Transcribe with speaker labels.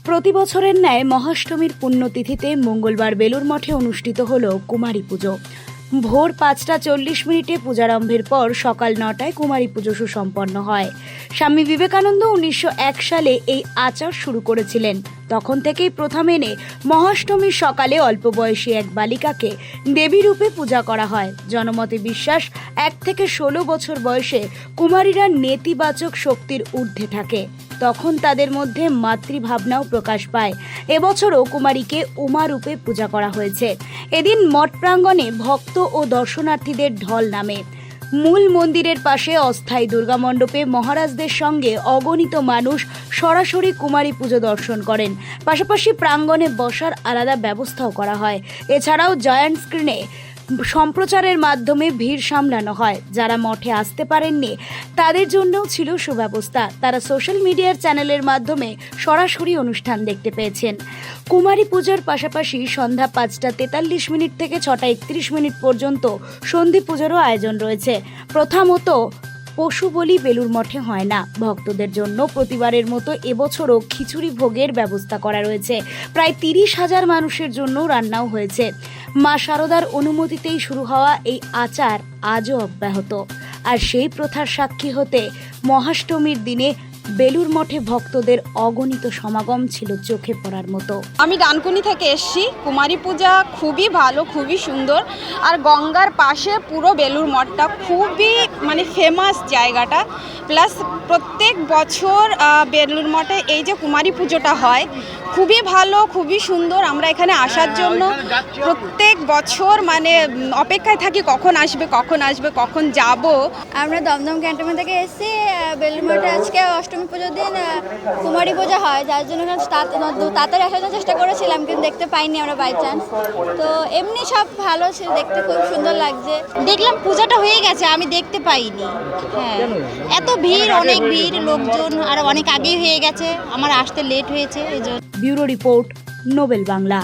Speaker 1: প্রতি বছরের ন্যায় মহাষ্টমীর পুণ্যতিথিতে মঙ্গলবার বেলুর মঠে অনুষ্ঠিত হল কুমারী পুজো। ভোর ৫টা ৪০ পূজারম্ভের পর সকাল ৯টায় কুমারী পুজো সুসম্পন্ন হয়। স্বামী বিবেকানন্দ ১৯০১ সালে এই আচার শুরু করেছিলেন। তখন থেকেই প্রথা মেনে মহাষ্টমীর সকালে অল্প বয়সী এক বালিকাকে দেবী রূপে পূজা করা হয়। জনমতে বিশ্বাস ১ থেকে ১৬ বছর বয়সে কুমারীরা নেতিবাচক শক্তির ঊর্ধ্বে থাকে, তখন তাদের মধ্যে মাতৃভাবনাও প্রকাশ পায়। এবছরও কুমারীকে উমা রূপে পূজা করা হয়েছে। এদিন মঠ প্রাঙ্গণে ভক্ত ও দর্শনার্থীদের ঢল নামে। মূল মন্দিরের পাশে অস্থায়ী দুর্গা মণ্ডপে মহারাজদের সঙ্গে অগণিত মানুষ সরাসরি কুমারী পুজো দর্শন করেন। পাশাপাশি প্রাঙ্গণে বসার আলাদা ব্যবস্থাও করা হয়। এছাড়াও জায়ান্ট স্ক্রিনে সম্প্রচারের মাধ্যমে ভিড় সামলানো হয়। যারা মঠে আসতে পারেননি তাদের জন্যও ছিল সুব্যবস্থা। তারা সোশ্যাল মিডিয়ার চ্যানেলের মাধ্যমে সরাসরি অনুষ্ঠান দেখতে পেয়েছেন। কুমারী পুজোর পাশাপাশি সন্ধ্যা ৫টা ৪৩ থেকে ৬টা ৩১ পর্যন্ত সন্ধি পুজোরও আয়োজন রয়েছে। প্রথমত পশু বলি বেলুর মঠে হয় না। ভক্তদের জন্য প্রতিবারের মতো এবছরও খিচুড়ি ভোগের ব্যবস্থা করা রয়েছে। প্রায় ৩০,০০০ মানুষের জন্য রান্নাও হয়েছে। মা শারদার অনুমতিতেই শুরু হওয়া এই আচার আজও অব্যাহত। আর সেই প্রথার সাক্ষী হতে মহাষ্টমীর দিনে বেলুর মঠে ভক্তদের অগণিত সমাগম ছিল চোখে পড়ার মতো।
Speaker 2: আমি ডানকুনি থেকে এসেছি। কুমারী পূজা খুবই ভালো, খুবই সুন্দর। আর গঙ্গার পাশে পুরো বেলুর মঠটা খুবই ফেমাস জায়গাটা। প্লাস প্রত্যেক বছর বেলুর মঠে এই যে কুমারী পুজোটা হয় খুবই ভালো, খুবই সুন্দর। আমরা এখানে আসার জন্য প্রত্যেক বছর অপেক্ষায় থাকি কখন আসবে কখন যাব।
Speaker 3: আমরা দমদম ক্যান্টনমেন্ট থেকে এসেছি। বেলুর মঠে আজকে অষ্টমী পুজোর দিন কুমারী পূজা হয়, যার জন্য তাড়াতাড়ি আসার জন্য চেষ্টা করেছিলাম, কিন্তু দেখতে পাইনি আমরা বাই চান্স। তো এমনি সব ভালো ছিল, দেখতে খুব সুন্দর লাগছে।
Speaker 4: দেখলাম পূজাটা হয়ে গেছে, আমি দেখতে পাইনি। হ্যাঁ, এত ভিড়, অনেক ভিড়, লোকজন আর অনেক আগেই হয়ে গেছে, আমার আসতে লেট হয়েছে এই জন্য।
Speaker 1: Bureau report, Nobel Bangla.